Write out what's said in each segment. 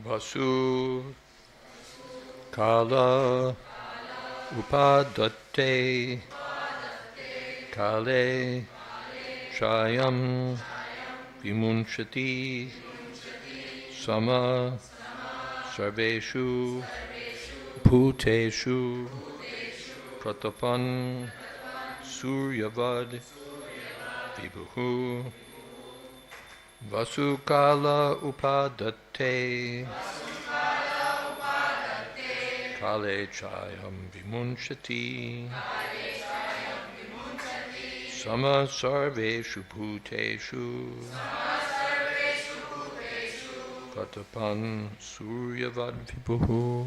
Vasu Kala Upadate Kale Chayam Vimunchati Sama Sarveshu Bhuteshu Pratapan Suryavad Vibhuhu Vasukala Upadate Kale Chayam Vimunchati Sama Sarveshu Bhuteshu Pratapan Suryavad Vibhuhu.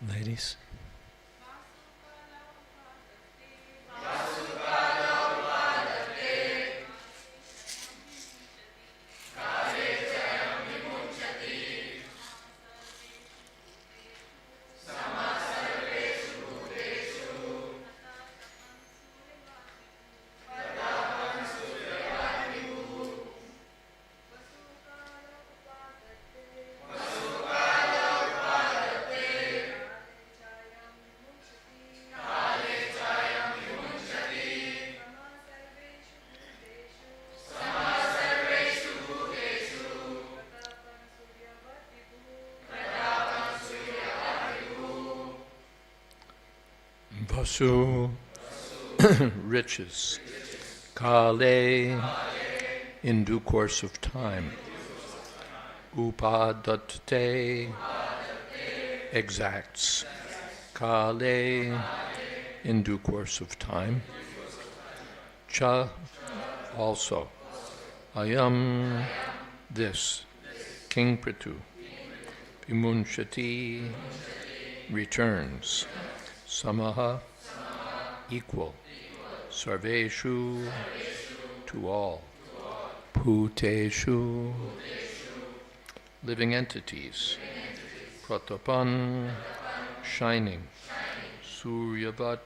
Ladies. Vasu, riches, Kale, in due course of time, Upadate, exacts, Kale, in due course of time, Cha, also, Ayam, this, King Prithu, Vimunchati, returns, Samaha, equal, Sarveshu, to all, Bhuteshu, living entities, Pratapan, shining, Suryavat,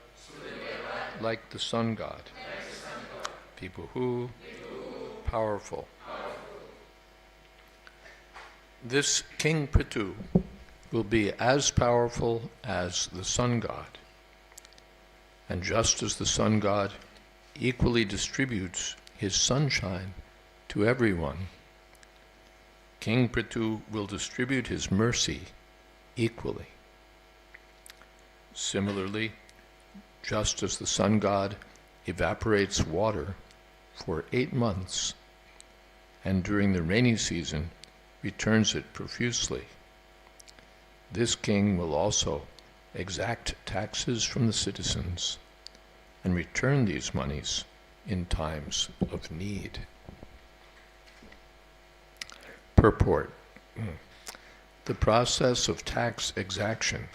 like the sun god, Vibhuhu, powerful. This King Prithu will be as powerful as the sun god. And just as the sun god equally distributes his sunshine to everyone, King Prithu will distribute his mercy equally. Similarly, just as the sun god evaporates water for 8 months, and during the rainy season returns it profusely, this king will also exact taxes from the citizens and return these monies in times of need. Purport. The process of tax exaction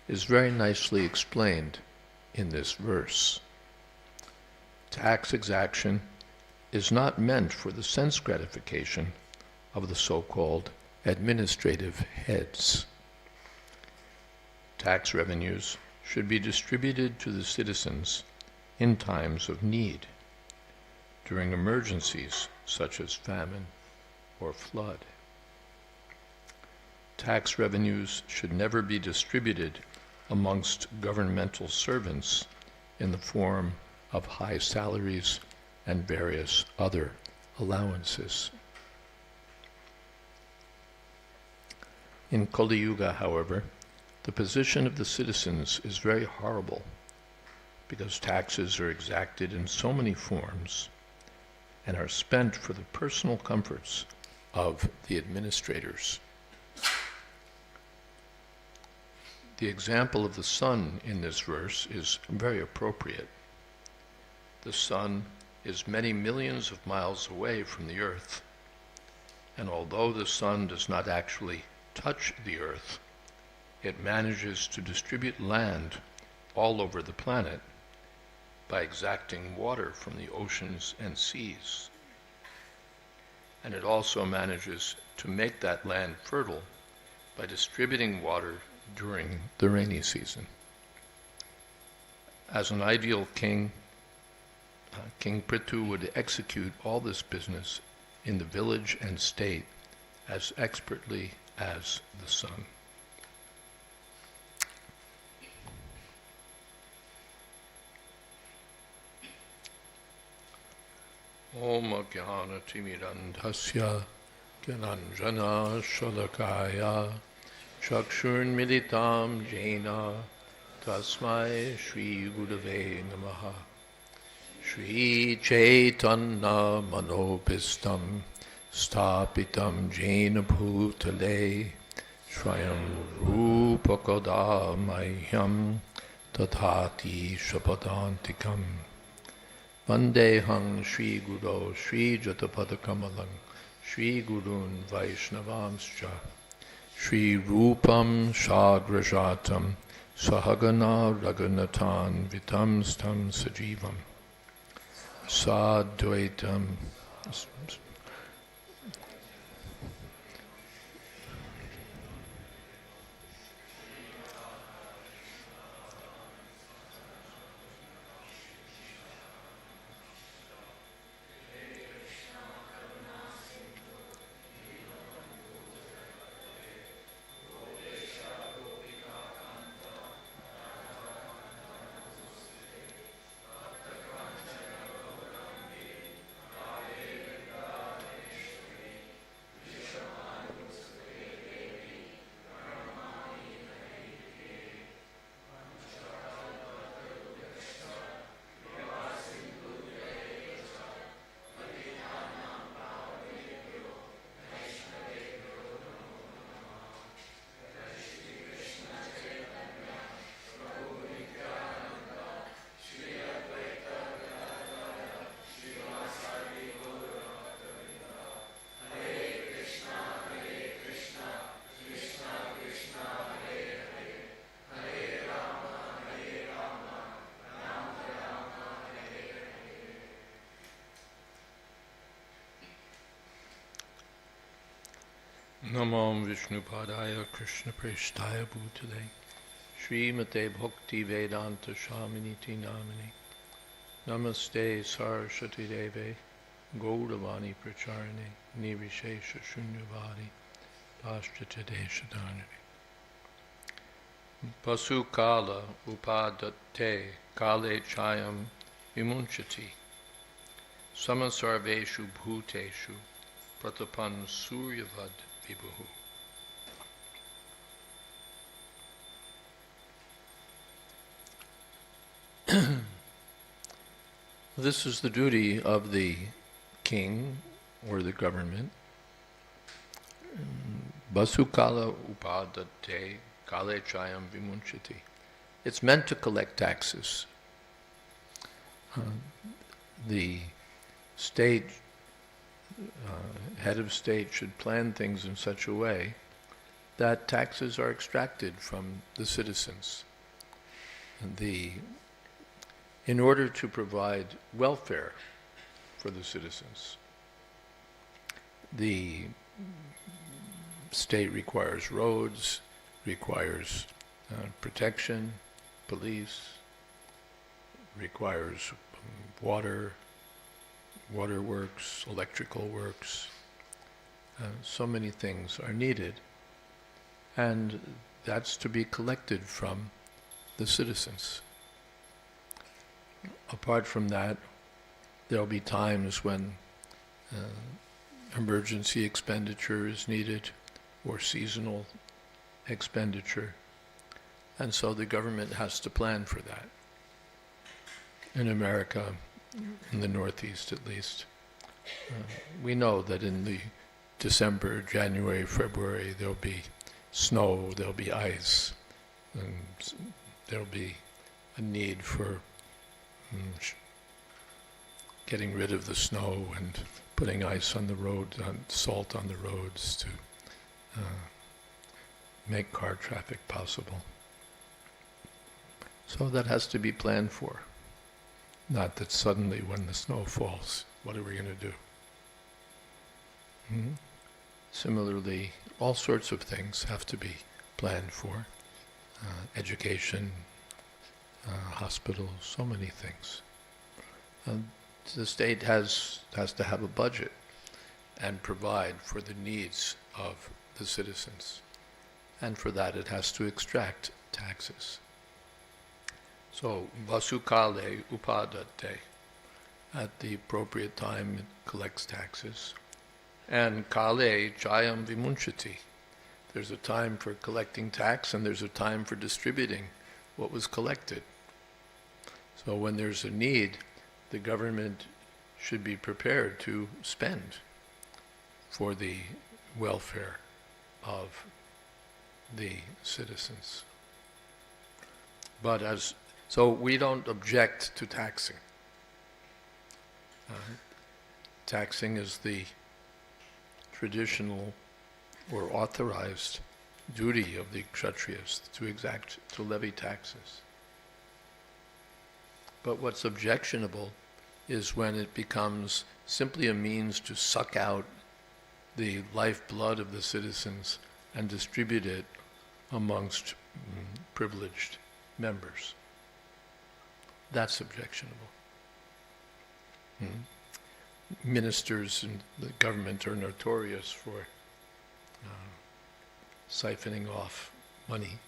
is very nicely explained in this verse. Tax exaction is not meant for the sense gratification of the so-called administrative heads. Tax revenues should be distributed to the citizens in times of need, during emergencies such as famine or flood. tax revenues should never be distributed amongst governmental servants in the form of high salaries and various other allowances. In Kali Yuga, however, the position of the citizens is very horrible because taxes are exacted in so many forms and are spent for the personal comforts of the administrators. The example of the sun in this verse is very appropriate. The sun is many millions of miles away from the earth, and although the sun does not actually touch the earth, it manages to distribute land all over the planet by exacting water from the oceans and seas. And it also manages to make that land fertile by distributing water during the rainy season. As an ideal king, King Prithu would execute all this business in the village and state as expertly as the sun. Om Jnana Timirandhasya Gyananjana Shalakaya Chakshurmilitam Jena Tasmai Shri Gurave Namaha. Shri Chaitanya Manopistam Stapitam Jena Bhutale Shrayam Rupakoda Mahyam Tathati Shapadantikam Vandehang Shri Guru Shri Jatapadakamalang Shri Gurun Vaishnavamscha Shri Rupam Shagrajatam Sahagana Raghunathan Vitam Stam Sajivam Sadvaitam. Namam Vishnupadaya Krishna Preshtaya Bhutale Srimate Bhakti Vedanta Shaminiti Namini Namaste Saraswati Deve Gauravani Pracharane Nirvishesha Shunyavadi Paschate Deshadanari Pasukala Upadate Kale Chayam Vimunchati Samasarveshu Bhuteshu Pratapan Suryavad Vibhuhu. This is the duty of the king or the government. Basukala upadate kale chayam vimunchati. It's meant to collect taxes. The state head of state should plan things in such a way that taxes are extracted from the citizens. In order to provide welfare for the citizens, the state requires roads, requires protection, police, requires water works, electrical works. So many things are needed And that's to be collected from the citizens. Apart from that, there'll be times when emergency expenditure is needed or seasonal expenditure. And so the government has to plan for that. In America, in the Northeast at least, we know that in the December, January, February, there'll be snow, there'll be ice, and there'll be a need for getting rid of the snow and putting ice on the road, salt on the roads to make car traffic possible. So that has to be planned for. Not that suddenly when the snow falls, what are we going to do? Similarly, all sorts of things have to be planned for. Education, hospitals, so many things. The state has to have a budget and provide for the needs of the citizens. And for that it has to extract taxes. So, vasukale upadate, at the appropriate time it collects taxes. And kale chayam vimunchati, there's a time for collecting tax and there's a time for distributing what was collected. So when there's a need, the government should be prepared to spend for the welfare of the citizens. But so we don't object to taxing. Taxing is the traditional or authorized duty of the Kshatriyas to levy taxes. But what's objectionable is when it becomes simply a means to suck out the lifeblood of the citizens and distribute it amongst privileged members. That's objectionable. Ministers in the government are notorious for siphoning off money.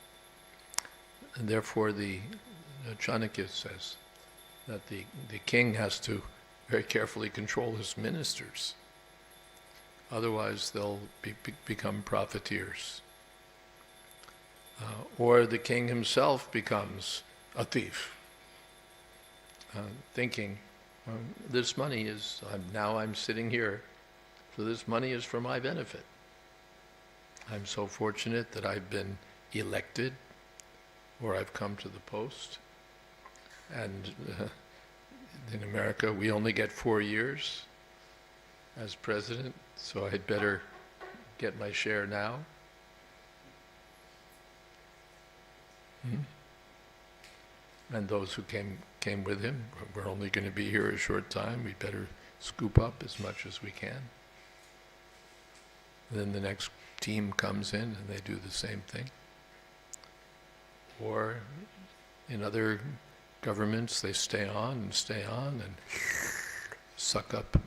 And therefore the Chanakya says that the king has to very carefully control his ministers. Otherwise they'll become profiteers. Or the king himself becomes a thief, thinking, this money is, now I'm sitting here, so this money is for my benefit. I'm so fortunate that I've been elected, or I've come to the post. And in America, we only get 4 years as president, so I'd better get my share now. And those who came with him, we're only going to be here a short time, we better scoop up as much as we can. Then the next team comes in and they do the same thing. Or in other governments, they stay on and suck up the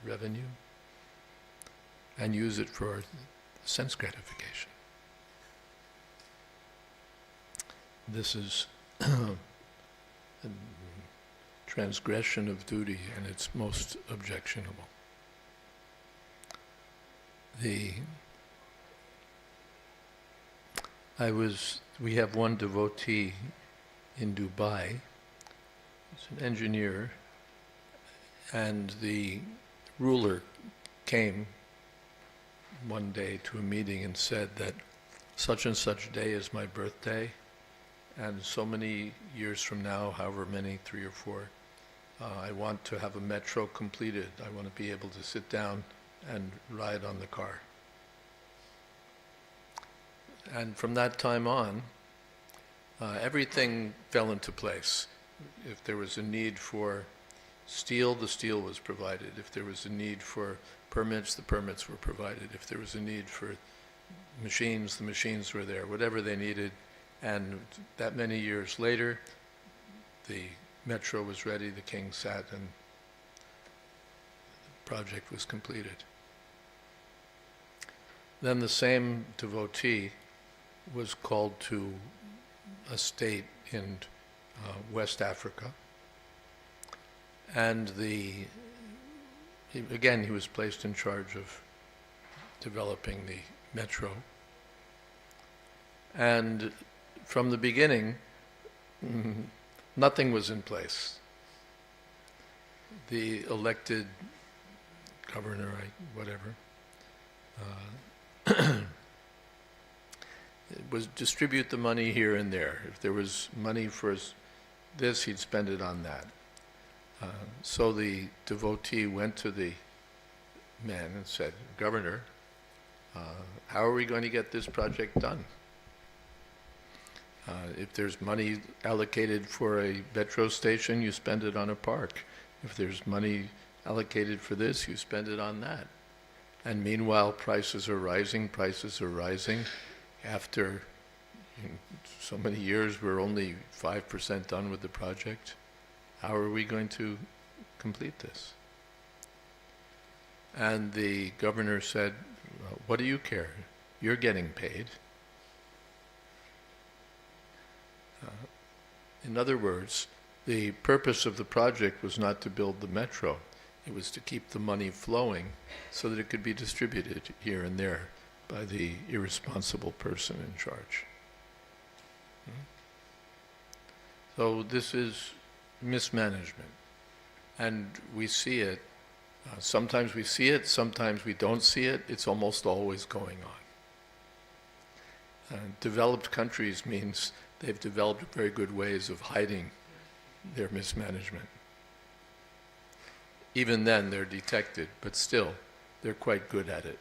revenue and use it for sense gratification. This is a transgression of duty, and it's most objectionable. We have one devotee in Dubai. He's an engineer, and the ruler came one day to a meeting and said that such and such day is my birthday, and so many years from now, however many, 3 or 4, I want to have a metro completed. I want to be able to sit down and ride on the car. And from that time on, everything fell into place. If there was a need for steel, the steel was provided. If there was a need for permits, the permits were provided. If there was a need for machines, the machines were there. Whatever they needed. And that many years later, the metro was ready, the king sat, and the project was completed. Then the same devotee was called to a state in West Africa, and again he was placed in charge of developing the metro. And from the beginning, nothing was in place. The elected governor, whatever, was distribute the money here and there. If there was money for this, he'd spend it on that. So the devotee went to the man and said, "Governor, how are we going to get this project done? If there's money allocated for a metro station, you spend it on a park. If there's money allocated for this, you spend it on that." And meanwhile, prices are rising. After so many years, we're only 5% done with the project. How are we going to complete this? And the governor said, "Well, what do you care? You're getting paid." In other words, the purpose of the project was not to build the metro. It was to keep the money flowing so that it could be distributed here and there by the irresponsible person in charge. So this is mismanagement. And we see it. Sometimes we see it, sometimes we don't see it. It's almost always going on. Developed countries means they've developed very good ways of hiding their mismanagement. Even then, they're detected, but still, they're quite good at it.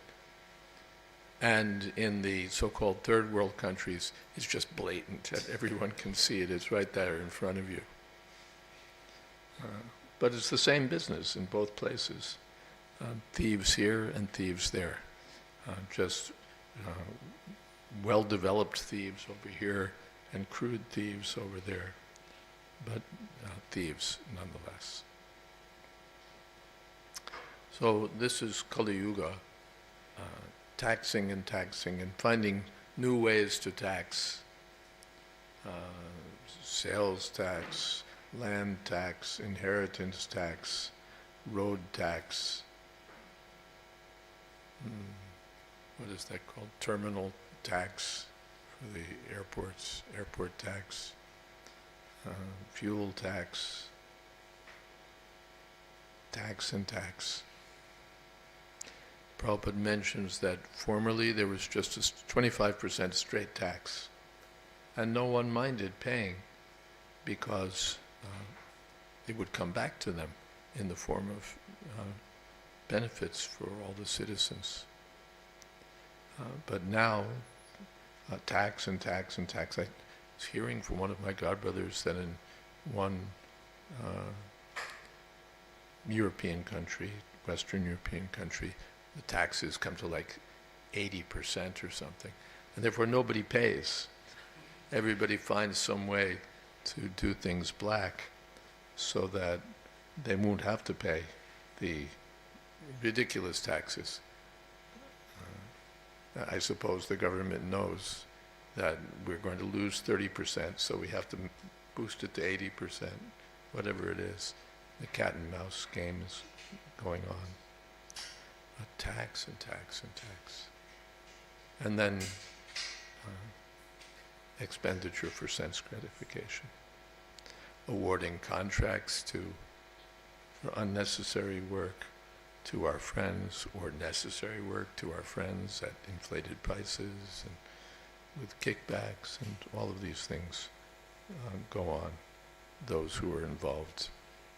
And in the so-called third world countries, it's just blatant. Everyone can see it. It's right there in front of you. But it's the same business in both places. Thieves here and thieves there. Just well-developed thieves over here and crude thieves over there. But thieves nonetheless. So this is Kali Yuga, taxing and finding new ways to tax. Sales tax, land tax, inheritance tax, road tax. What is that called? Terminal tax for the airports, airport tax, fuel tax, and tax. Prabhupada mentions that formerly there was just a 25% straight tax, and no one minded paying because it would come back to them in the form of benefits for all the citizens. But now, tax. I was hearing from one of my godbrothers that in one European country, Western European country, the taxes come to like 80% or something, and therefore nobody pays. Everybody finds some way to do things black so that they won't have to pay the ridiculous taxes. I suppose the government knows that we're going to lose 30%, so we have to boost it to 80%, whatever it is. The cat and mouse game is going on. Tax. And then expenditure for sense gratification. Awarding contracts for unnecessary work to our friends, or necessary work to our friends at inflated prices and with kickbacks, and all of these things go on. Those who are involved,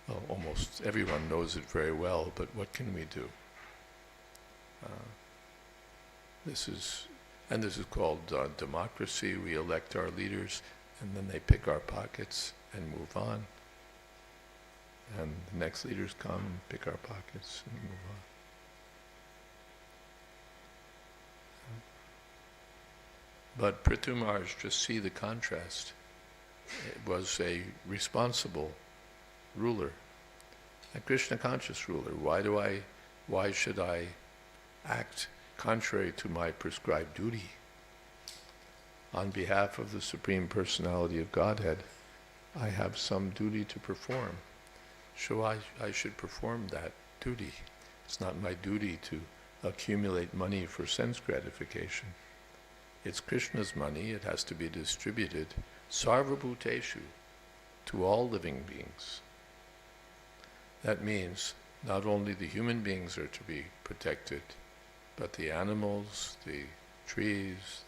well, almost everyone knows it very well, but what can we do? This is called democracy. We elect our leaders, and then they pick our pockets and move on. And the next leaders come and pick our pockets and move on. But Prithu Maharaj, just see the contrast. It was a responsible ruler, a Krishna conscious ruler. Why should I act contrary to my prescribed duty. On behalf of the Supreme Personality of Godhead, I have some duty to perform. So I should perform that duty. It's not my duty to accumulate money for sense gratification. It's Krishna's money. It has to be distributed sarvabhuteshu, to all living beings. That means not only the human beings are to be protected, but the animals, the trees,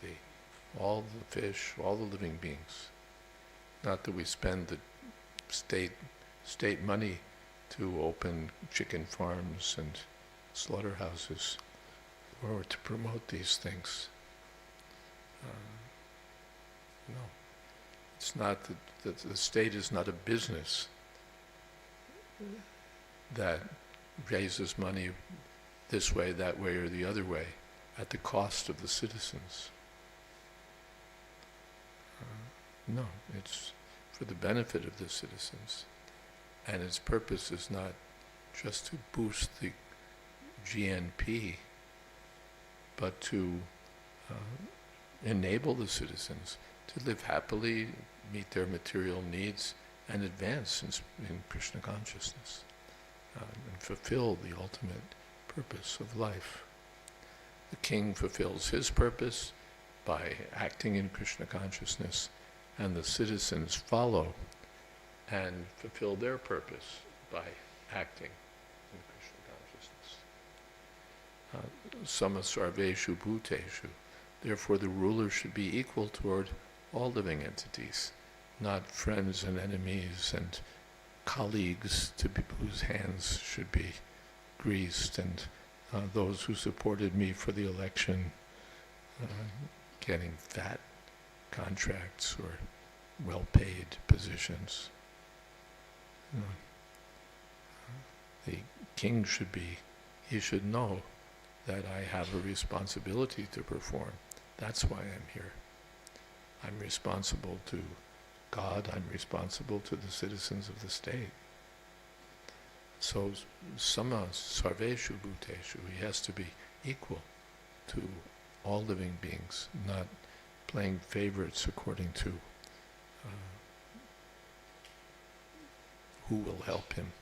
all the fish, all the living beings. Not that we spend the state money to open chicken farms and slaughterhouses or to promote these things. No. It's not that the state is not a business that raises money this way, that way, or the other way at the cost of the citizens. No, it's for the benefit of the citizens. And its purpose is not just to boost the GNP, but to enable the citizens to live happily, meet their material needs, and advance in Krishna consciousness, and fulfill the ultimate purpose of life. The king fulfills his purpose by acting in Krishna consciousness, and the citizens follow and fulfill their purpose by acting in Krishna consciousness. Sama sarveshu bhuteshu. Therefore the ruler should be equal toward all living entities, not friends and enemies and colleagues whose hands should be greased, and those who supported me for the election getting fat contracts or well-paid positions. The king he should know that I have a responsibility to perform. That's why I'm here. I'm responsible to God, I'm responsible to the citizens of the state. So, sama sarveshu bhuteshu, he has to be equal to all living beings, not playing favorites according to who will help him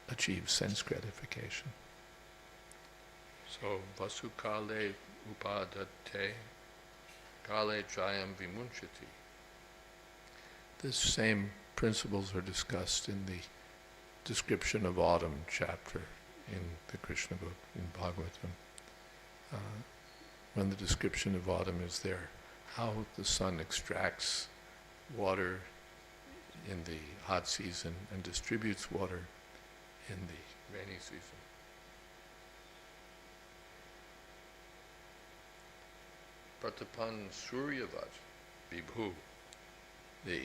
achieve sense gratification. So, vasukale upadate kale jayam vimunchati. This same principles are discussed in the description of autumn chapter in the Krishna book, in Bhagavatam. When the description of autumn is there, how the sun extracts water in the hot season and distributes water in the rainy season. Pratapan Suryavat Vibhu. The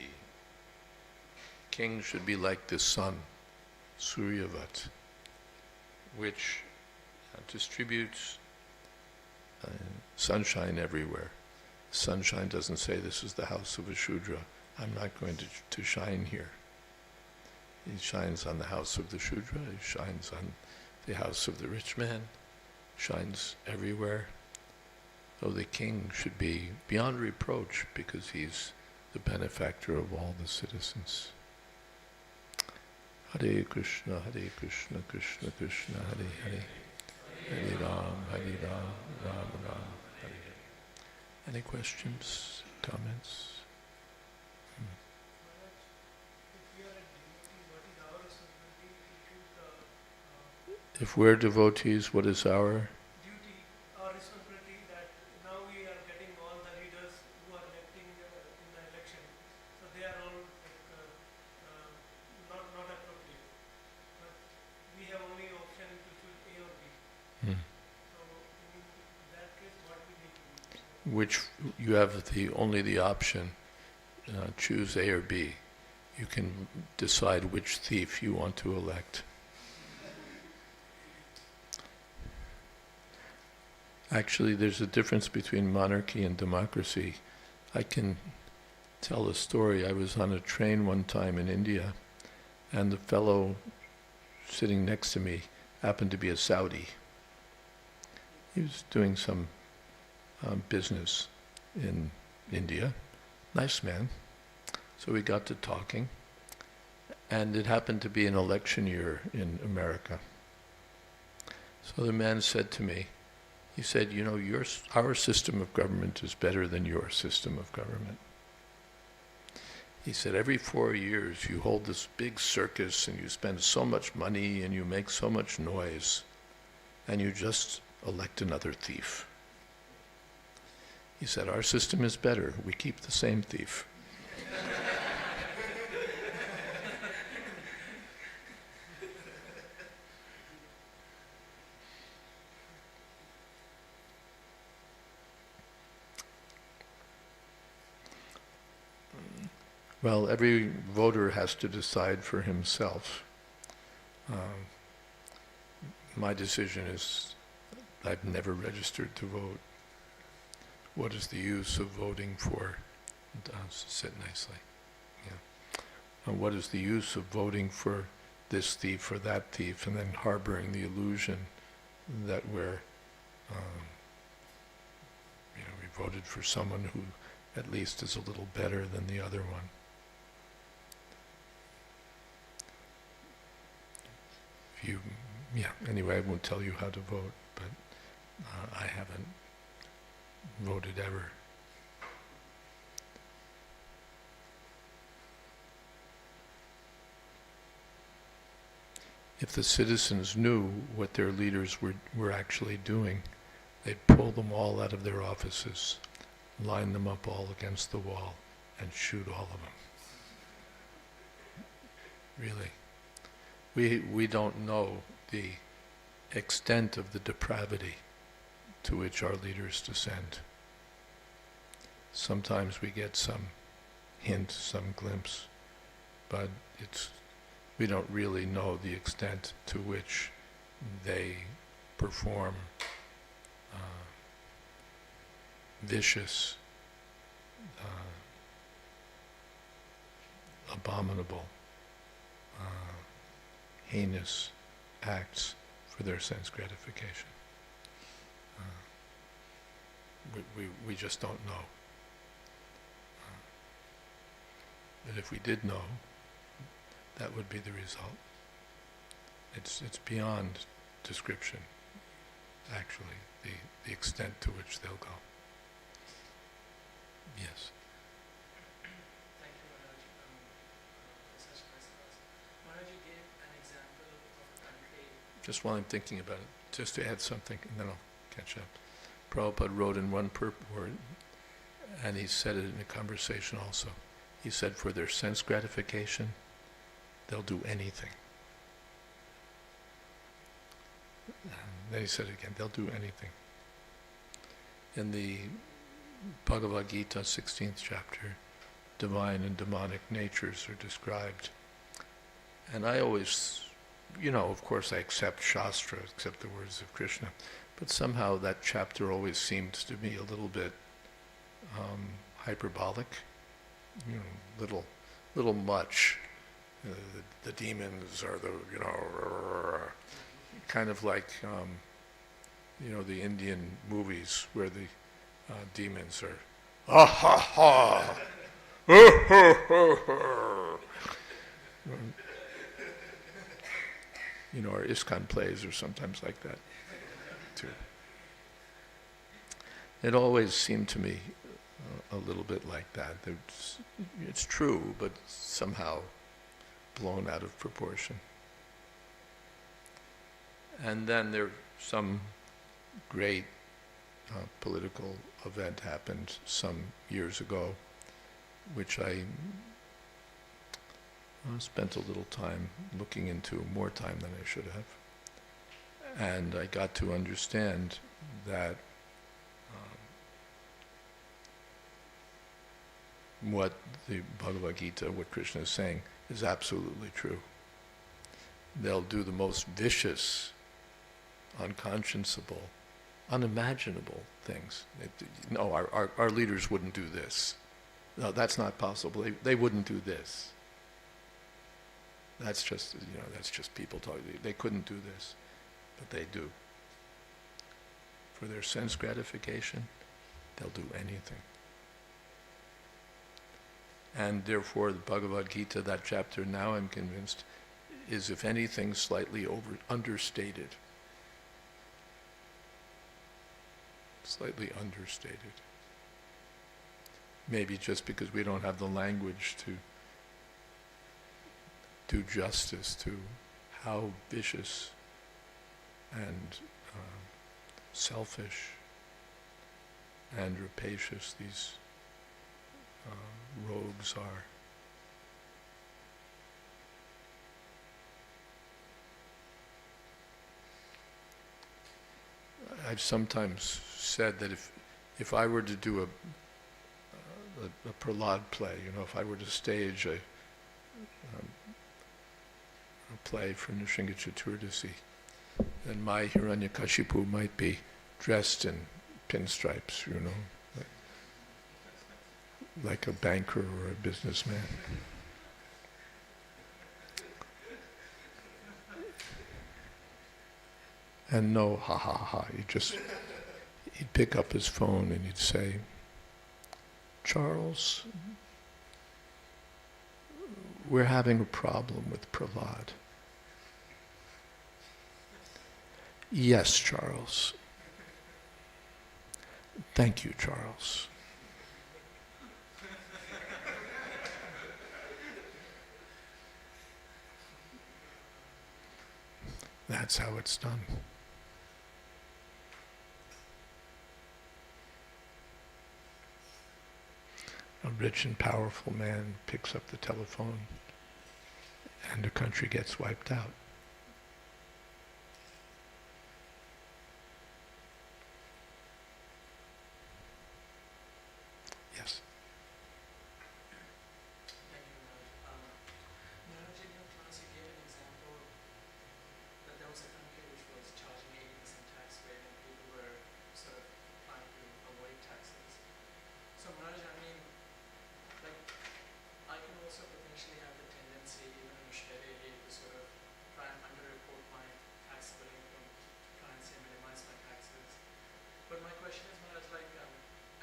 king should be like the sun, Suryavat, which distributes sunshine everywhere. Sunshine doesn't say, this is the house of a Shudra, I'm not going to shine here. He shines on the house of the Shudra, he shines on the house of the rich man, shines everywhere. So the king should be beyond reproach because he's the benefactor of all the citizens. Hare Krishna, Krishna Krishna, Hare Hare, Hare Ram, Ram Ram, Hare Hare. Any questions, comments? If we're devotees, what is our duty, our responsibility, that now we are getting all the leaders who are electing in the election, so they are all not appropriate. But we have only option to choose A or B. So in that case, what we need to do? which you have only the option, choose A or B. You can decide which thief you want to elect. Actually, there's a difference between monarchy and democracy. I can tell a story. I was on a train one time in India, and the fellow sitting next to me happened to be a Saudi. He was doing some business in India. Nice man. So we got to talking, and it happened to be an election year in America. So the man said to me, he said, you know, our system of government is better than your system of government. He said, every 4 years you hold this big circus and you spend so much money and you make so much noise, and you just elect another thief. He said, our system is better. We keep the same thief. Well, every voter has to decide for himself. My decision is I've never registered to vote. What is the use of voting for, sit nicely, yeah. And what is the use of voting for this thief or that thief and then harboring the illusion that we voted for someone who at least is a little better than the other one. Anyway, I won't tell you how to vote, but I haven't voted ever. If the citizens knew what their leaders were actually doing, they'd pull them all out of their offices, line them up all against the wall, and shoot all of them. Really. We don't know the extent of the depravity to which our leaders descend. Sometimes we get some hint, some glimpse, but we don't really know the extent to which they perform vicious, abominable, heinous acts for their sense gratification. We just don't know. But if we did know, that would be the result. It's beyond description, actually, the extent to which they'll go. Yes. Thank you, Maharaj. For such nice thoughts. Maharaj, you gave an example of a country. Just while I'm thinking about it, just to add something, and then I'll catch up. Prabhupada wrote in one purport, and he said it in a conversation also. He said, for their sense gratification, they'll do anything. And then he said it again, they'll do anything. In the Bhagavad Gita, 16th chapter, divine and demonic natures are described. And I always, of course I accept Shastra, accept the words of Krishna, but somehow that chapter always seems to me a little bit hyperbolic, little much. The demons are kind of like, the Indian movies where the demons are, ha ha ha, or ISKCON plays are sometimes like that too. It always seemed to me a little bit like that. It's true, but somehow blown out of proportion. And then some great political event happened some years ago, which I spent a little time looking into, more time than I should have. And I got to understand that what the Bhagavad Gita, what Krishna is saying, is absolutely true. They'll do the most vicious, unconscionable, unimaginable things. No, our leaders wouldn't do this. No, that's not possible. They wouldn't do this. That's just people talking. They couldn't do this, but they do. for their sense gratification, they'll do anything. And therefore, the Bhagavad Gita, that chapter, now I'm convinced, is, if anything, slightly understated. Slightly understated. Maybe just because we don't have the language to do justice to how vicious and selfish and rapacious these rogues are. I've sometimes said that if I were to do a Prahlad play, if I were to stage a play for Nrsimha Chaturdasi, then my Hiranyakashipu might be dressed in pinstripes, like a banker or a businessman. And no ha ha ha, he'd pick up his phone and he'd say, Charles, we're having a problem with Prahlad. Yes, Charles. Thank you, Charles. That's how it's done. A rich and powerful man picks up the telephone and the country gets wiped out. Yes. Thank you, Maharaj. Maharaj, in your class you gave an example that there was a country which was charging 80% tax rate and people were sort of trying to avoid taxes. So Maharaj, I can also potentially have the tendency, even in Australia, to sort of try and underreport my taxable income, try and say minimize my taxes. But my question is, Maharaj,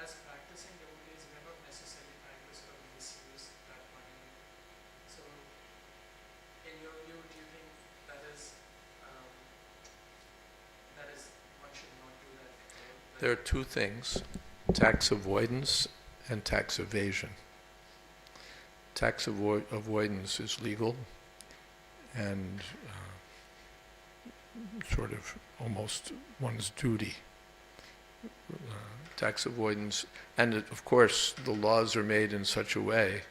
as practicing devotees, we're not necessarily trying to sort of misuse that money. So, in your view, do you think that is one should not do that? There are two things, tax avoidance and tax evasion. Tax avoidance is legal and sort of almost one's duty. Tax avoidance, and of course the laws are made in such a way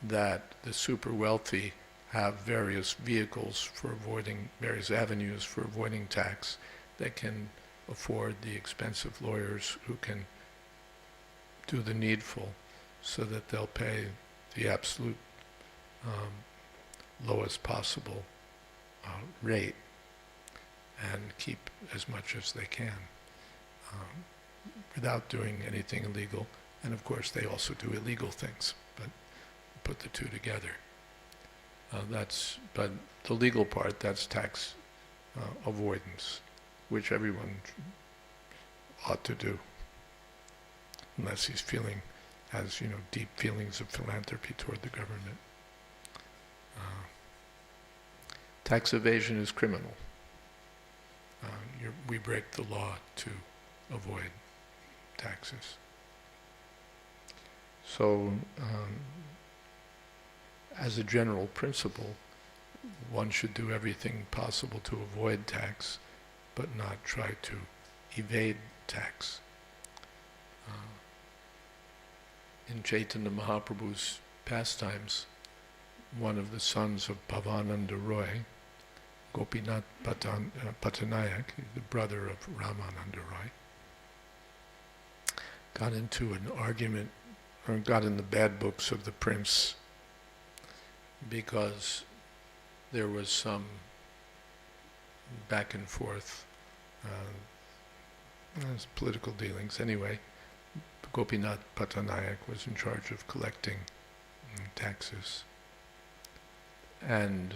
that the super wealthy have various vehicles for avoiding, various avenues for avoiding tax. They can afford the expensive lawyers who can do the needful so that they'll pay the absolute lowest possible rate and keep as much as they can without doing anything illegal. And of course they also do illegal things, but put the two together. But the legal part, that's tax avoidance, which everyone ought to do, unless he's has deep feelings of philanthropy toward the government. Tax evasion is criminal. We break the law to avoid taxes. So, as a general principle, one should do everything possible to avoid tax, but not try to evade tax. In Chaitanya Mahaprabhu's pastimes, one of the sons of Bhavananda Roy, Gopinath Patanayak, the brother of Ramananda Roy, got into an argument, or got in the bad books of the prince, because there was some back and forth, political dealings. Anyway, Gopinath Patanayak was in charge of collecting taxes. And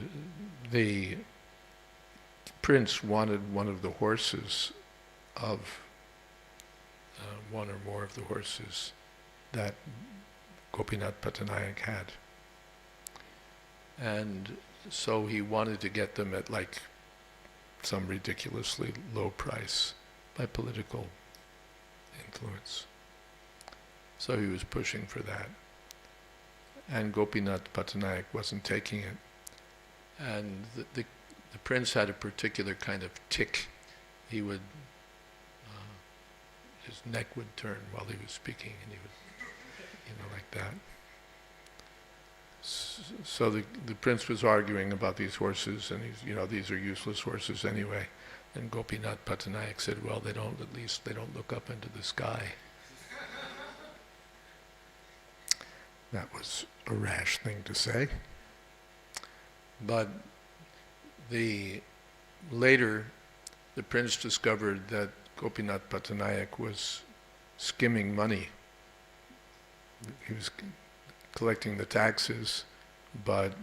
the prince wanted one of the horses of one or more of the horses that Gopinath Patanayak had. And so he wanted to get them at like some ridiculously low price by political influence. So he was pushing for that. And Gopinath Patanayak wasn't taking it. And the prince had a particular kind of tic. He would, his neck would turn while he was speaking, and he would, like that. So the prince was arguing about these horses, and these are useless horses anyway. And Gopinath Patanayak said, well, at least they don't look up into the sky. That was a rash thing to say. But later, the prince discovered that Gopinath Patanayak was skimming money. He was collecting the taxes, but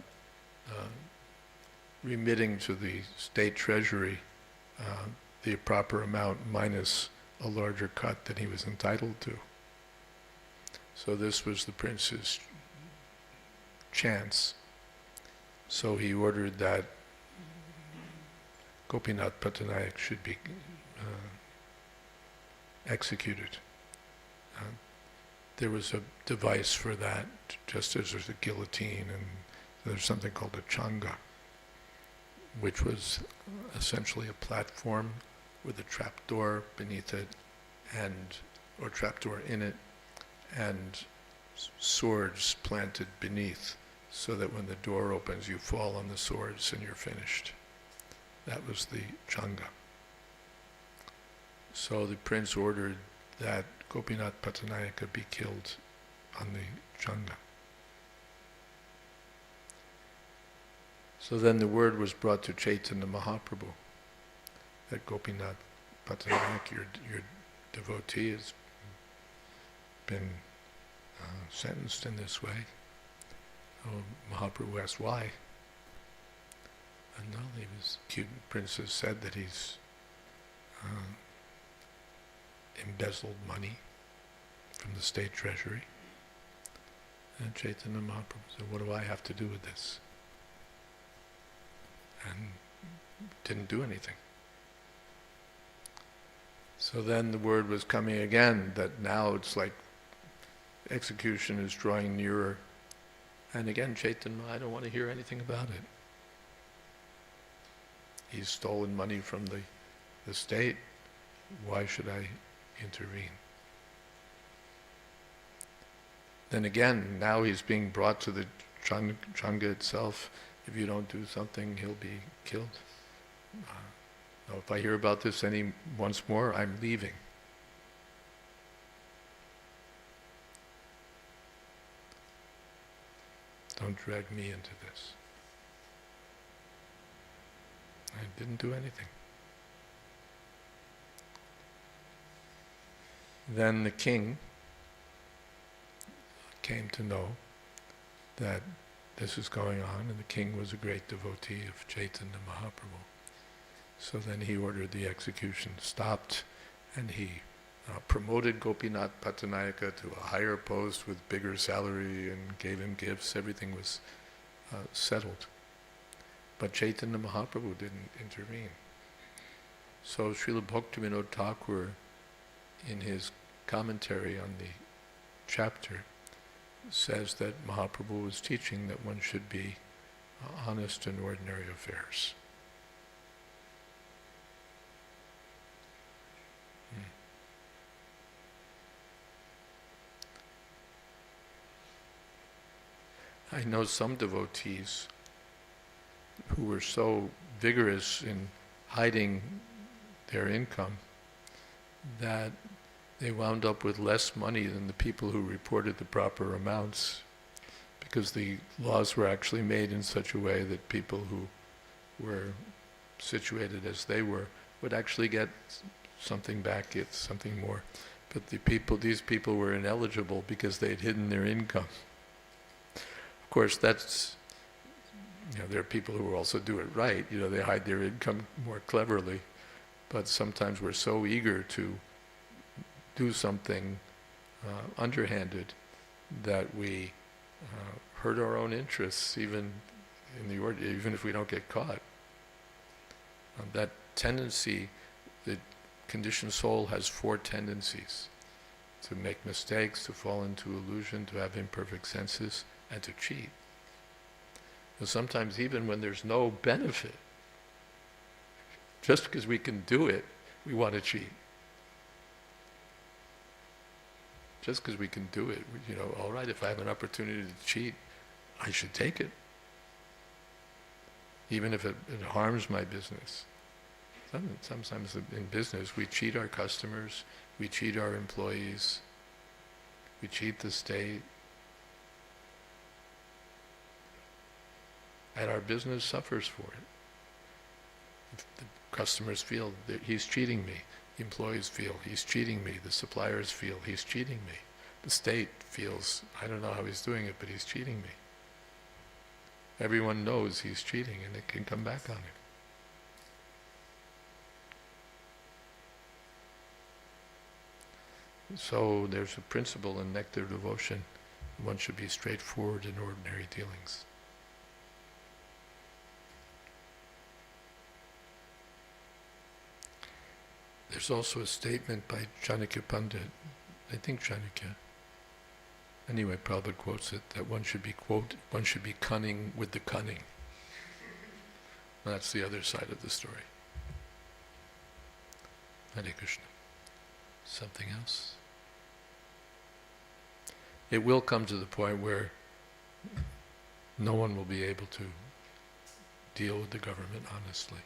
remitting to the state treasury the proper amount minus a larger cut than he was entitled to. So this was the prince's chance. So he ordered that Gopinath Patanayak should be executed. There was a device for that, just as there's a guillotine, and there's something called a changa, which was essentially a platform with a trapdoor beneath it, or trapdoor in it, and swords planted beneath, so that when the door opens, you fall on the swords and you're finished. That was the changa. So the prince ordered that Gopinath Patanayak be killed on the changa. So then the word was brought to Chaitanya Mahaprabhu that Gopinath Patanayak, your devotee, has been sentenced in this way. Oh, Mahaprabhu asked why. And no, cute princess said that he's embezzled money from the state treasury. And Chaitanya Mahaprabhu said, what do I have to do with this? And didn't do anything. So then the word was coming again that now it's like execution is drawing nearer. And again, Chaitanya, I don't want to hear anything about it. He's stolen money from the state. Why should I intervene? Then again, now he's being brought to the Changa itself. If you don't do something, he'll be killed. No, if I hear about this once more, I'm leaving. Don't drag me into this. I didn't do anything. Then the king came to know that this is going on, and the king was a great devotee of Chaitanya Mahaprabhu. So then he ordered the execution stopped, and he promoted Gopinath Patanayaka to a higher post with bigger salary and gave him gifts. Everything was settled. But Chaitanya Mahaprabhu didn't intervene. So Srila Bhaktivinoda Thakur, in his commentary on the chapter, says that Mahaprabhu was teaching that one should be honest in ordinary affairs. I know some devotees who were so vigorous in hiding their income that they wound up with less money than the people who reported the proper amounts, because the laws were actually made in such a way that people who were situated as they were would actually get something back, get something more. But these people were ineligible because they had hidden their income. Of course, that's, there are people who also do it right. They hide their income more cleverly. But sometimes we're so eager to do something underhanded, that we hurt our own interests, even even if we don't get caught. That tendency, the conditioned soul has 4 tendencies: to make mistakes, to fall into illusion, to have imperfect senses, and to cheat. And sometimes even when there's no benefit, just because we can do it, we want to cheat. Just because we can do it, all right, if I have an opportunity to cheat, I should take it. Even if it harms my business. Sometimes in business we cheat our customers, we cheat our employees, we cheat the state, and our business suffers for it. If the customers feel that he's cheating me, the employees feel he's cheating me, the suppliers feel he's cheating me, the state feels, I don't know how he's doing it, but he's cheating me. Everyone knows he's cheating, and it can come back on him. So there's a principle in nectar devotion: one should be straightforward in ordinary dealings. There's also a statement by Chanakya Pandit, I think Chanakya, anyway, Prabhupada quotes it, that one should be cunning with the cunning. That's the other side of the story. Hare Krishna. Something else? It will come to the point where no one will be able to deal with the government honestly.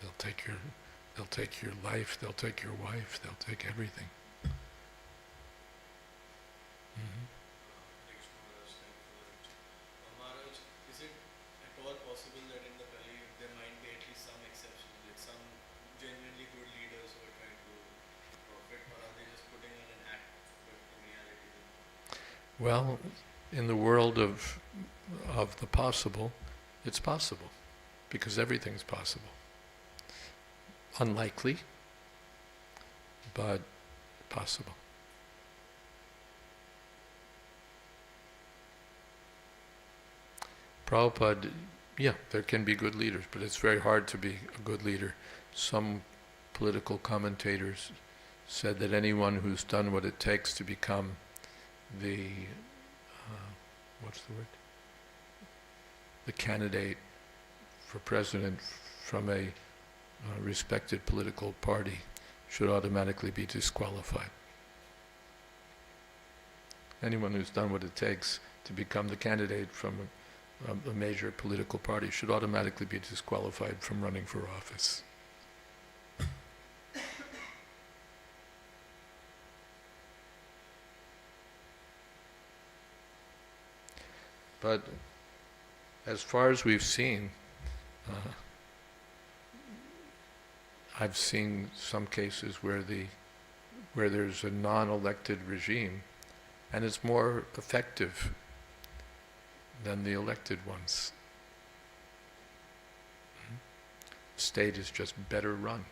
They'll take your life, they'll take your wife, they'll take everything. Mm-hmm. Maharaj, is it at all possible that in the Kali there might be at least some exceptions, like some genuinely good leaders who are trying to profit, or are they just putting in an act, but in reality they're not? Well, in the world of the possible, it's possible, because everything's possible. Unlikely, but possible. Prabhupada, there can be good leaders, but it's very hard to be a good leader. Some political commentators said that anyone who's done what it takes to become the candidate for president from a respected political party should automatically be disqualified. Anyone who's done what it takes to become the candidate from a major political party should automatically be disqualified from running for office. But as far as we've seen, I've seen some cases where there's a non-elected regime, and it's more effective than the elected ones. State is just better run.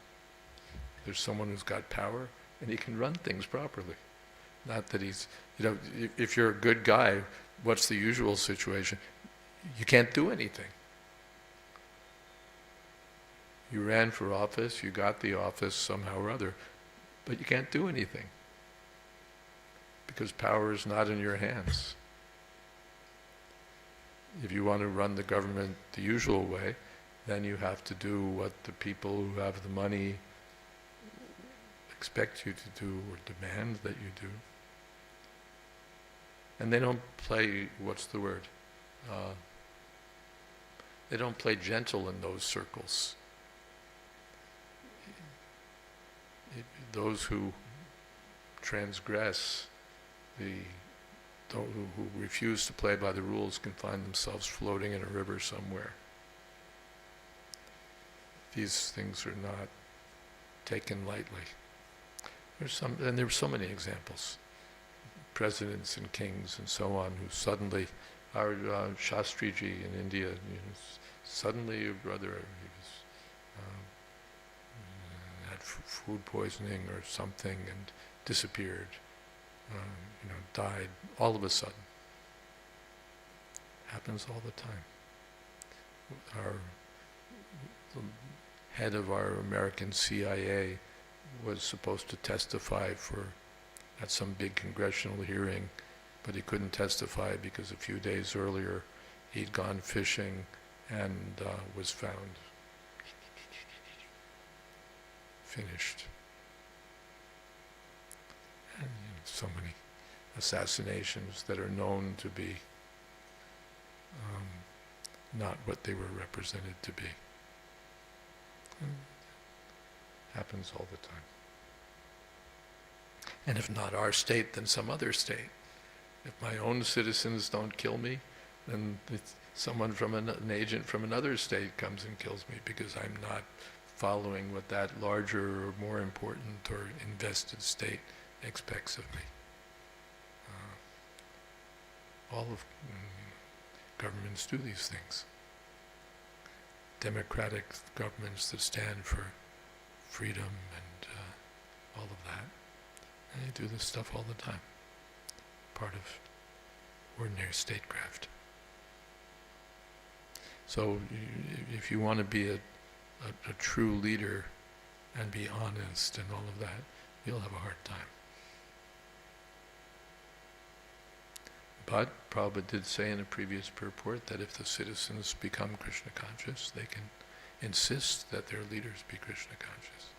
There's someone who's got power, and he can run things properly. Not that he's, if you're a good guy, what's the usual situation? You can't do anything. You ran for office, you got the office somehow or other, but you can't do anything, because power is not in your hands. If you want to run the government the usual way, then you have to do what the people who have the money expect you to do or demand that you do. And they don't play, they don't play gentle in those circles. Those who transgress, who refuse to play by the rules, can find themselves floating in a river somewhere. These things are not taken lightly. There are so many examples. Presidents and kings and so on who suddenly, our Shastriji in India, suddenly your brother, he was, had food poisoning or something and disappeared, died all of a sudden. Happens all the time. The head of our American CIA was supposed to testify at some big congressional hearing, but he couldn't testify because a few days earlier he'd gone fishing and was found finished. And so many assassinations that are known to be not what they were represented to be. Happens all the time. And if not our state, then some other state. If my own citizens don't kill me, then someone from an agent from another state comes and kills me because I'm not following what that larger or more important or invested state expects of me. All of governments do these things. Democratic governments that stand for freedom and all of that. And they do this stuff all the time. Part of ordinary statecraft. So if you want to be a true leader and be honest and all of that, you'll have a hard time. But Prabhupada did say in a previous purport that if the citizens become Krishna conscious, they can insist that their leaders be Krishna conscious.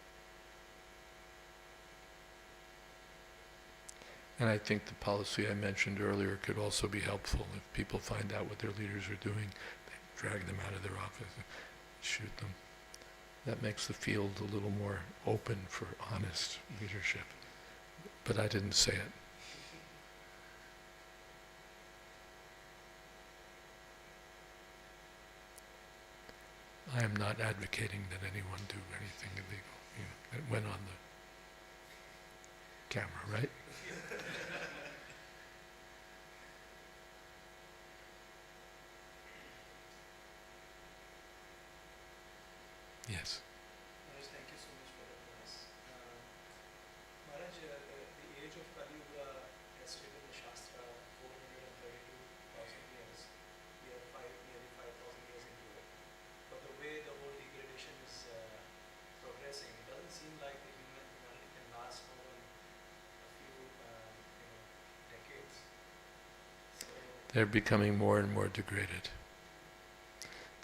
And I think the policy I mentioned earlier could also be helpful. If people find out what their leaders are doing, they drag them out of their office and shoot them. That makes the field a little more open for honest leadership. But I didn't say it. I am not advocating that anyone do anything illegal. It went on the camera, right? Yes. Maharaj, thank you so much for the class. Maharaj, the age of Kali Yuga, as stated in the Shastra, 432,000 years. We are nearly 5,000 years into it. But the way the whole degradation is progressing, it doesn't seem like the humanity can last more than a few decades. So They're becoming more and more degraded.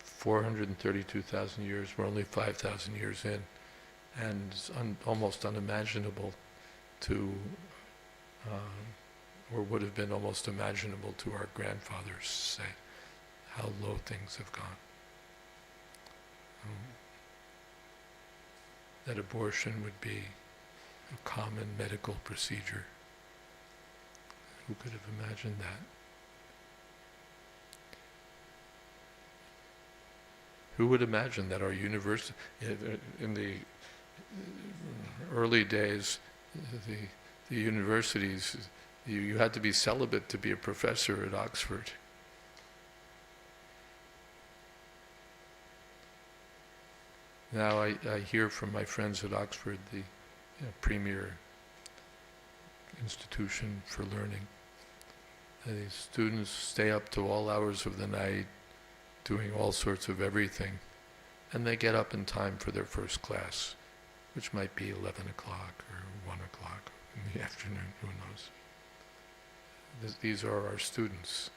432,000 years, we're only 5,000 years in, and it's almost unimaginable to, or would have been almost imaginable to our grandfathers, say, how low things have gone. That abortion would be a common medical procedure. Who could have imagined that? Who would imagine that our university, in the early days, the universities, you had to be celibate to be a professor at Oxford. Now I hear from my friends at Oxford, the premier institution for learning, these students stay up to all hours of the night, doing all sorts of everything, and they get up in time for their first class, which might be 11 o'clock or 1 o'clock in the afternoon, who knows. These are our students.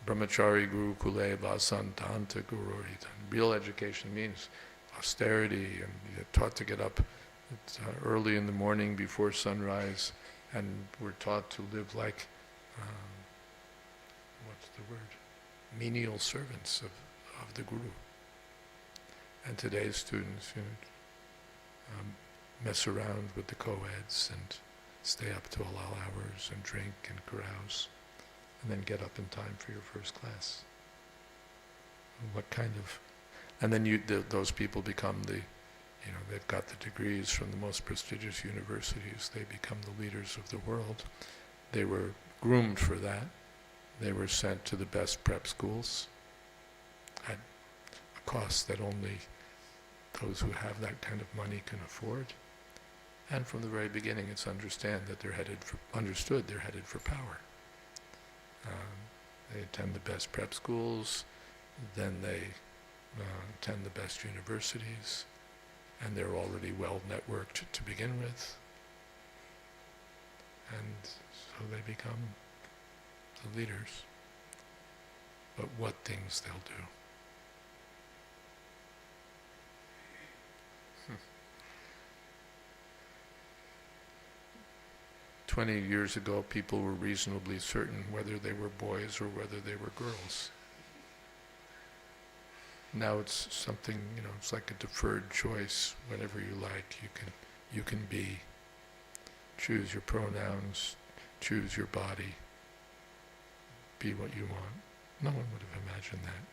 Brahmachari Guru Kule Vasantanta Gururitan. Real education means austerity, and you're taught to get up early in the morning before sunrise, and we're taught to live like, what's the word? Menial servants of the Guru. And today's students mess around with the co-eds and stay up till all hours and drink and carouse and then get up in time for your first class. What kind of... And then those people become they've got the degrees from the most prestigious universities. They become the leaders of the world. They were groomed for that. They were sent to the best prep schools at a cost that only those who have that kind of money can afford. And from the very beginning, it's understood they're headed for power. They attend the best prep schools, then they attend the best universities, and they're already well networked to begin with. And so they become the leaders. But what things they'll do. 20 years ago, people were reasonably certain whether they were boys or whether they were girls. Now it's something, it's like a deferred choice. Whatever you like, you can be. Choose your pronouns, choose your body, be what you want. No one would have imagined that.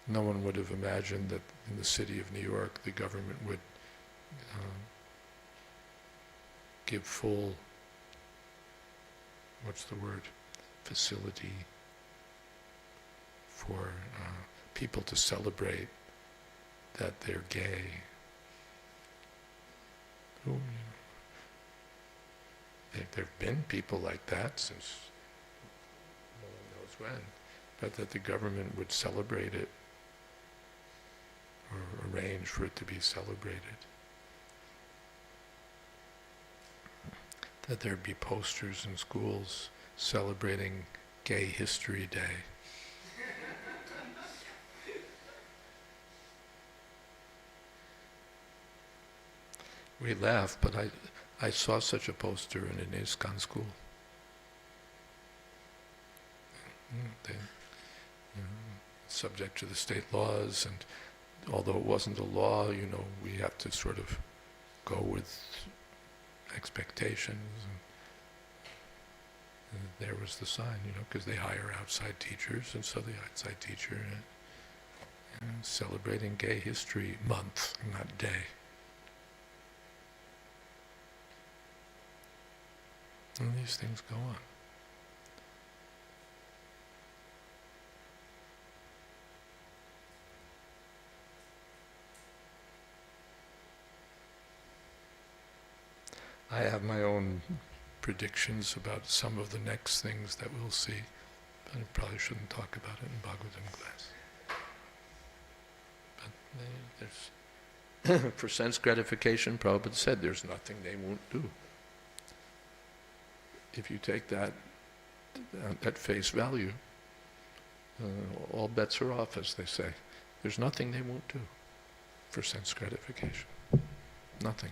No one would have imagined that in the city of New York, the government would give full, facility for people to celebrate that they're gay. There have been people like that since no one knows when, but that the government would celebrate it or arrange for it to be celebrated. That there'd be posters in schools celebrating Gay History Day. We laugh, but I saw such a poster in an ISKCON school. They, subject to the state laws, and although it wasn't a law, we have to sort of go with expectations. And there was the sign, because they hire outside teachers, and so the outside teacher celebrating Gay History Month, not day. And these things go on. I have my own predictions about some of the next things that we'll see, but I probably shouldn't talk about it in Bhagavatam class. But there's for sense gratification, Prabhupada said there's nothing they won't do. If you take that at face value, all bets are off, as they say. There's nothing they won't do for sense gratification. Nothing.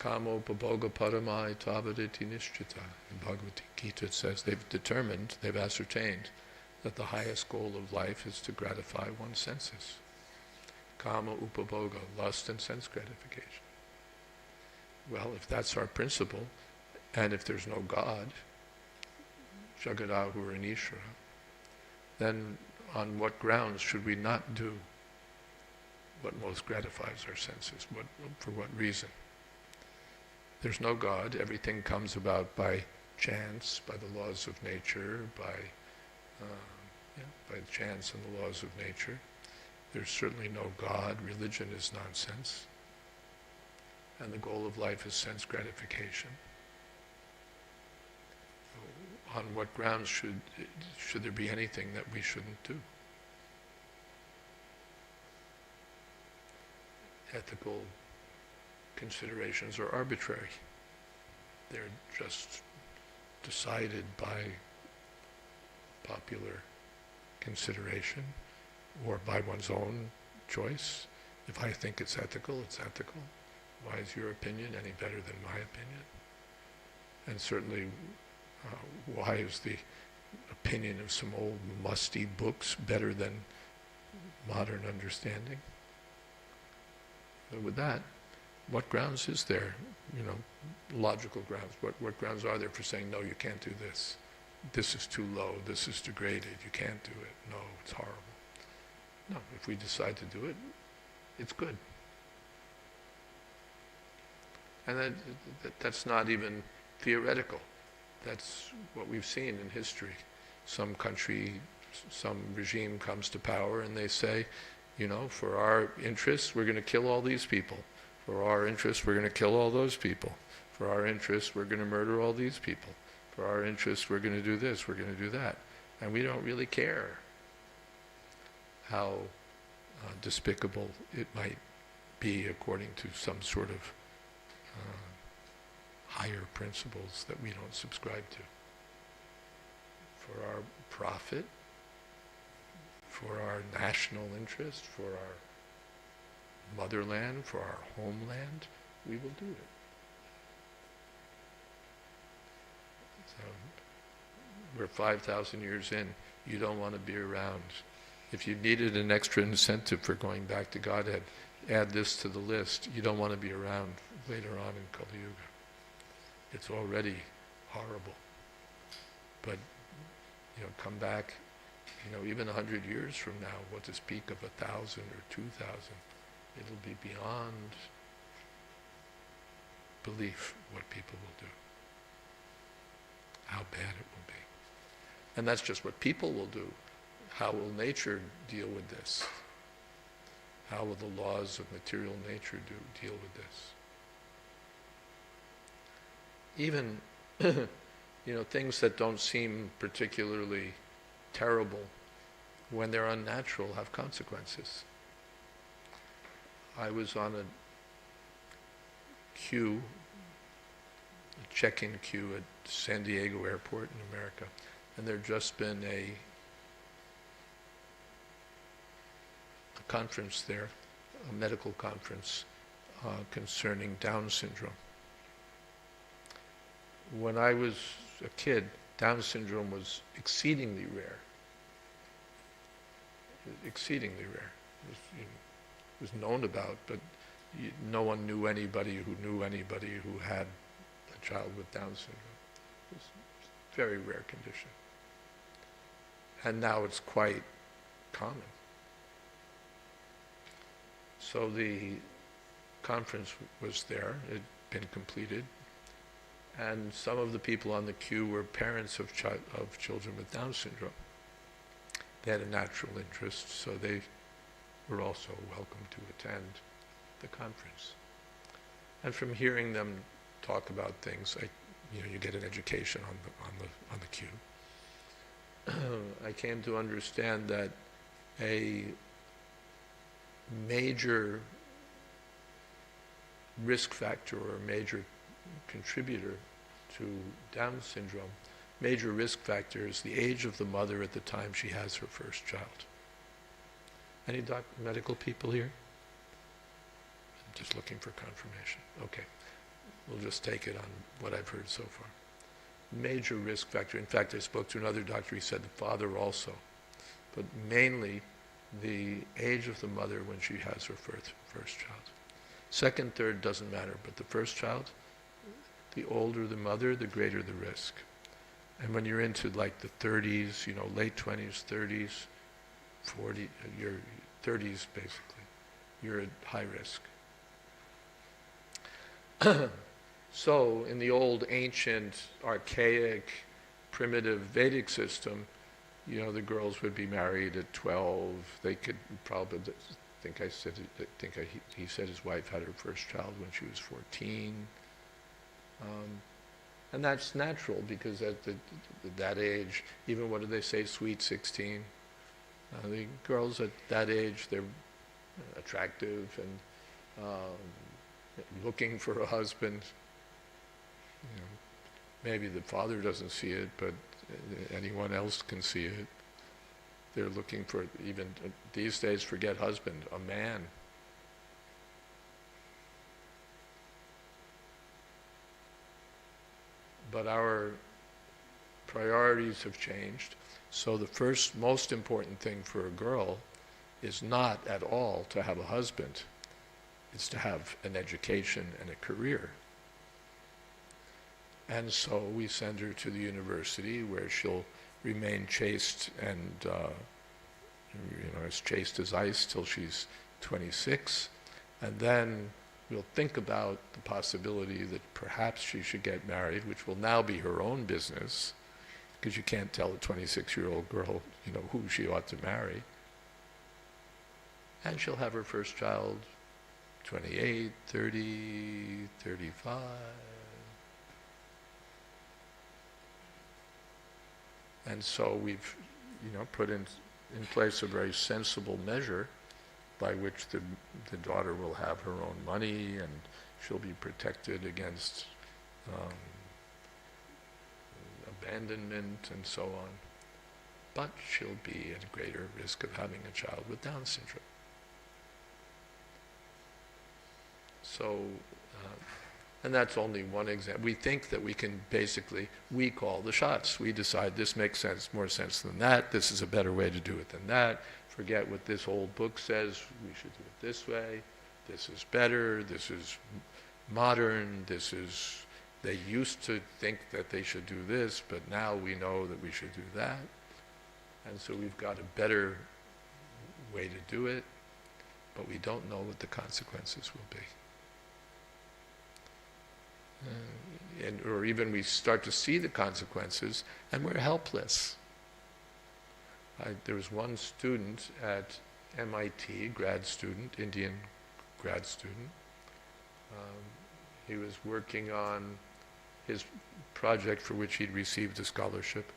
Kamo upabhoga paramai tavaditi nishchita. In Bhagavad Gita it says they've ascertained that the highest goal of life is to gratify one's senses. Kama upabhoga, lust and sense gratification. Well, if that's our principle, and if there's no God, Jagadahu or Ishvara, then on what grounds should we not do what most gratifies our senses? For what reason? There's no God. Everything comes about by chance, by the laws of nature, by chance and the laws of nature. There's certainly no God. Religion is nonsense. And the goal of life is sense gratification. On what grounds should there be anything that we shouldn't do? Ethical considerations are arbitrary. They're just decided by popular consideration or by one's own choice. If I think it's ethical, it's ethical. Why is your opinion any better than my opinion? And certainly, why is the opinion of some old musty books better than modern understanding? But with that, what grounds is there? Logical grounds. What grounds are there for saying, no, you can't do this? This is too low, this is degraded, you can't do it. No, it's horrible. No, if we decide to do it, it's good. And that's not even theoretical. That's what we've seen in history. Some country some regime comes to power and they say, for our interests, we're going to kill all these people. For our interests, we're going to kill all those people. For our interests, we're going to murder all these people. For our interests, we're going to do this, we're going to do that. And we don't really care how despicable it might be according to some sort of higher principles that we don't subscribe to. For our profit, for our national interest, for our motherland, for our homeland, we will do it. So we're 5,000 years in. You don't want to be around. If you needed an extra incentive for going back to Godhead, add this to the list. You don't want to be around later on in Kali Yuga. It's already horrible. But, come back, even 100 years from now, what does peak of 1,000 or 2,000? It'll be beyond belief what people will do. How bad it will be. And that's just what people will do. How will nature deal with this? How will the laws of material nature deal with this? Even, things that don't seem particularly terrible, when they're unnatural, have consequences. I was on a check-in queue at San Diego Airport in America, and there'd just been a conference there, a medical conference concerning Down syndrome. When I was a kid, Down syndrome was exceedingly rare. Exceedingly rare. It was known about, but no one knew anybody who had a child with Down syndrome. It was a very rare condition. And now it's quite common. So the conference was there, it had been completed, and some of the people on the queue were parents of children with Down syndrome. They had a natural interest, so they were also welcome to attend the conference. And from hearing them talk about things, you get an education on the queue. I came to understand that a major risk factor or a major contributor to Down syndrome, major risk factor is the age of the mother at the time she has her first child. Any medical people here? I'm just looking for confirmation. Okay. We'll just take it on what I've heard so far. Major risk factor. In fact, I spoke to another doctor, he said the father also. But mainly the age of the mother when she has her first child. Second, third doesn't matter, but the first child, the older the mother, the greater the risk. And when you're into like the 30s, late 20s, 30s, 40, your 30s basically, you're at high risk. So in the old ancient, archaic, primitive Vedic system, the girls would be married at 12. They could probably, he said his wife had her first child when she was 14. And that's natural because at that age, even what do they say, sweet 16? The girls at that age, they're attractive and looking for a husband. Maybe the father doesn't see it, but anyone else can see it. They're looking for, even these days, forget husband, a man. But our priorities have changed. So the first most important thing for a girl is not at all to have a husband. It's to have an education and a career. And so we send her to the university where she'll remain chaste and as chaste as ice till she's 26. And then we'll think about the possibility that perhaps she should get married, which will now be her own business. because you can't tell a 26-year-old girl, who she ought to marry. And she'll have her first child 28, 30, 35. And so we've, put in place a very sensible measure by which the daughter will have her own money and she'll be protected against abandonment and so on. But she'll be at greater risk of having a child with Down syndrome. So, and that's only one example. We think that we can we call the shots. We decide this makes more sense than that. This is a better way to do it than that. Forget what this old book says. We should do it this way. This is better. This is modern. They used to think that they should do this, but now we know that we should do that. And so we've got a better way to do it, but we don't know what the consequences will be. Or even we start to see the consequences and we're helpless. There was one student at MIT, grad student, Indian grad student. He was working on his project for which he'd received a scholarship,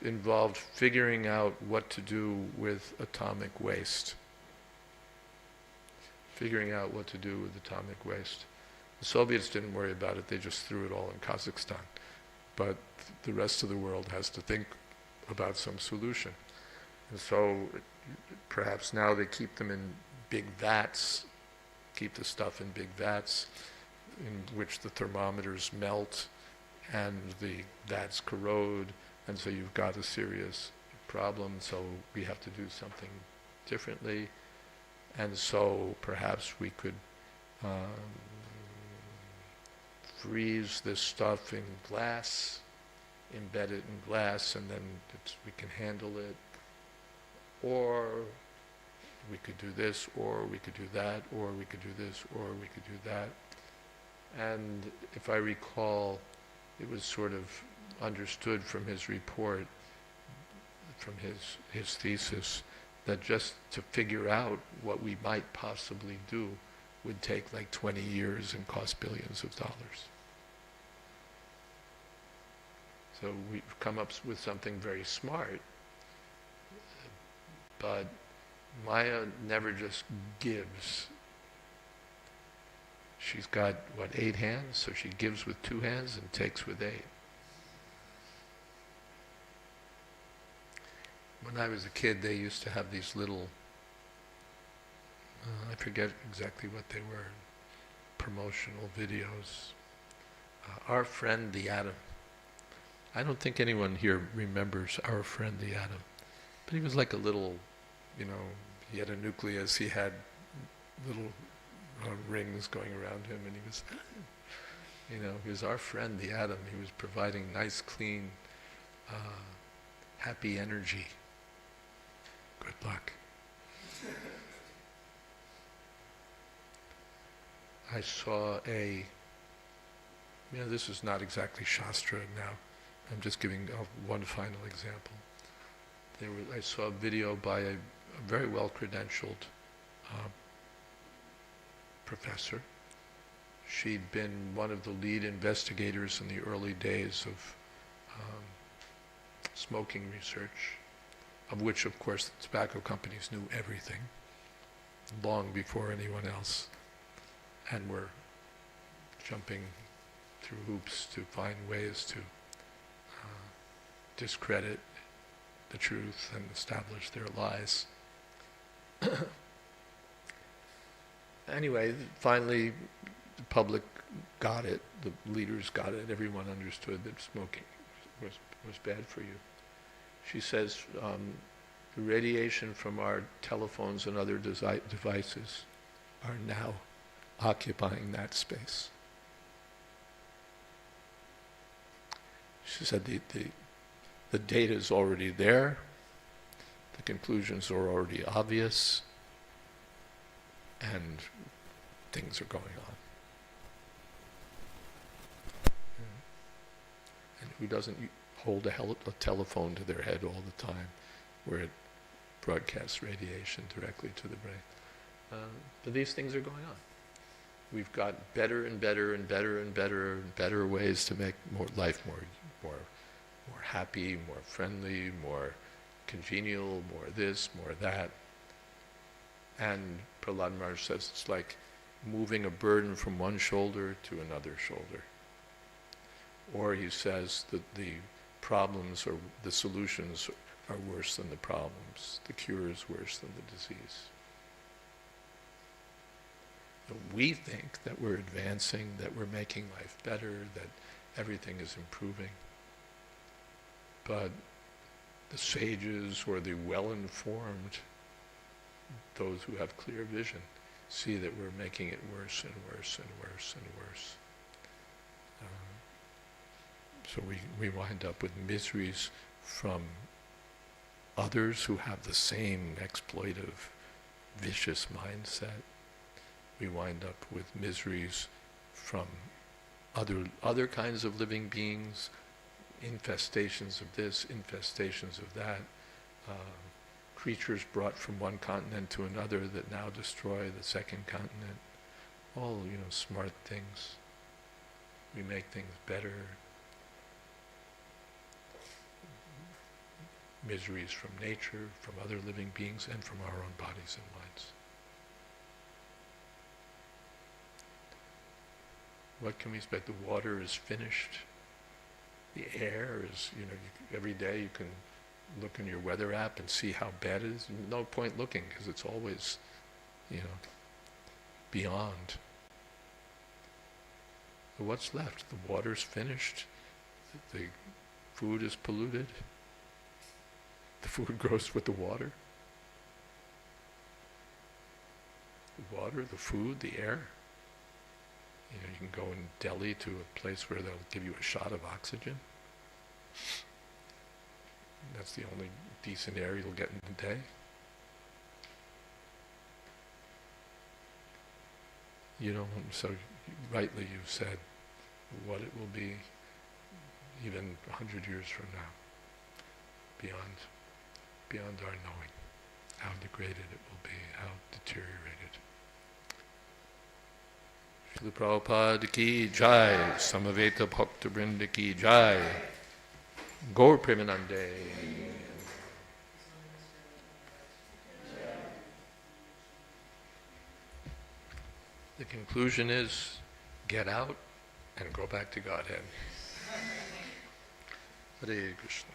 involved figuring out what to do with atomic waste. Figuring out what to do with atomic waste. The Soviets didn't worry about it, they just threw it all in Kazakhstan. But the rest of the world has to think about some solution. And so perhaps now they keep them in big vats, keep the stuff in big vats in which the thermometers melt and the vats corrode, and so you've got a serious problem, so we have to do something differently. And so perhaps we could freeze this stuff in glass, embed it in glass, and then we can handle it. Or we could do this, or we could do that, or we could do this, or we could do that. And if I recall, it was sort of understood from his report, from his thesis, that just to figure out what we might possibly do would take like 20 years and cost billions of dollars. So we've come up with something very smart, but Maya never just gives. She's got, 8 hands? So she gives with 2 hands and takes with 8. When I was a kid, they used to have these little, I forget exactly what they were, promotional videos. Our Friend the Atom. I don't think anyone here remembers Our Friend the Atom. But he was like a little, he had a nucleus, he had little rings going around him, and he was, he was our friend the atom. He was providing nice, clean, happy energy. Good luck. I saw this is not exactly Shastra now. I'm just giving one final example. I saw a video by a very well-credentialed professor. She'd been one of the lead investigators in the early days of smoking research, of which, of course, the tobacco companies knew everything, long before anyone else, and were jumping through hoops to find ways to discredit the truth and establish their lies. Anyway, finally, the public got it, the leaders got it, everyone understood that smoking was bad for you. She says, the radiation from our telephones and other devices are now occupying that space. She said the data is already there, the conclusions are already obvious, and things are going on. And who doesn't hold a telephone to their head all the time where it broadcasts radiation directly to the brain. But these things are going on. We've got better and better and better and better and better ways to make life more happy, more friendly, more congenial, more this, more that. And Prahlad Maharaj says it's like moving a burden from one shoulder to another shoulder. Or he says that the problems or the solutions are worse than the problems. The cure is worse than the disease. We think that we're advancing, that we're making life better, that everything is improving. But the sages or the well-informed, those who have clear vision, see that we're making it worse and worse and worse and worse. So we wind up with miseries from others who have the same exploitive, vicious mindset. We wind up with miseries from other kinds of living beings, infestations of this, infestations of that, creatures brought from one continent to another that now destroy the second continent. All, smart things. We make things better. Miseries from nature, from other living beings, and from our own bodies and minds. What can we expect? The water is finished. The air is, every day you can look in your weather app and see how bad it is. No point looking because it's always, beyond. So what's left? The water's finished. The food is polluted. The food grows with the water. The water, the food, the air. You can go in Delhi to a place where they'll give you a shot of oxygen. That's the only decent air you'll get in the day. So rightly you've said what it will be even 100 years from now, beyond our knowing, how degraded it will be, how deteriorated. Srila Prabhupada ki jai, Samaveta Bhakta Vrinda ki jai, Gaur Premanande. The conclusion is, get out and go back to Godhead. Hare Krishna.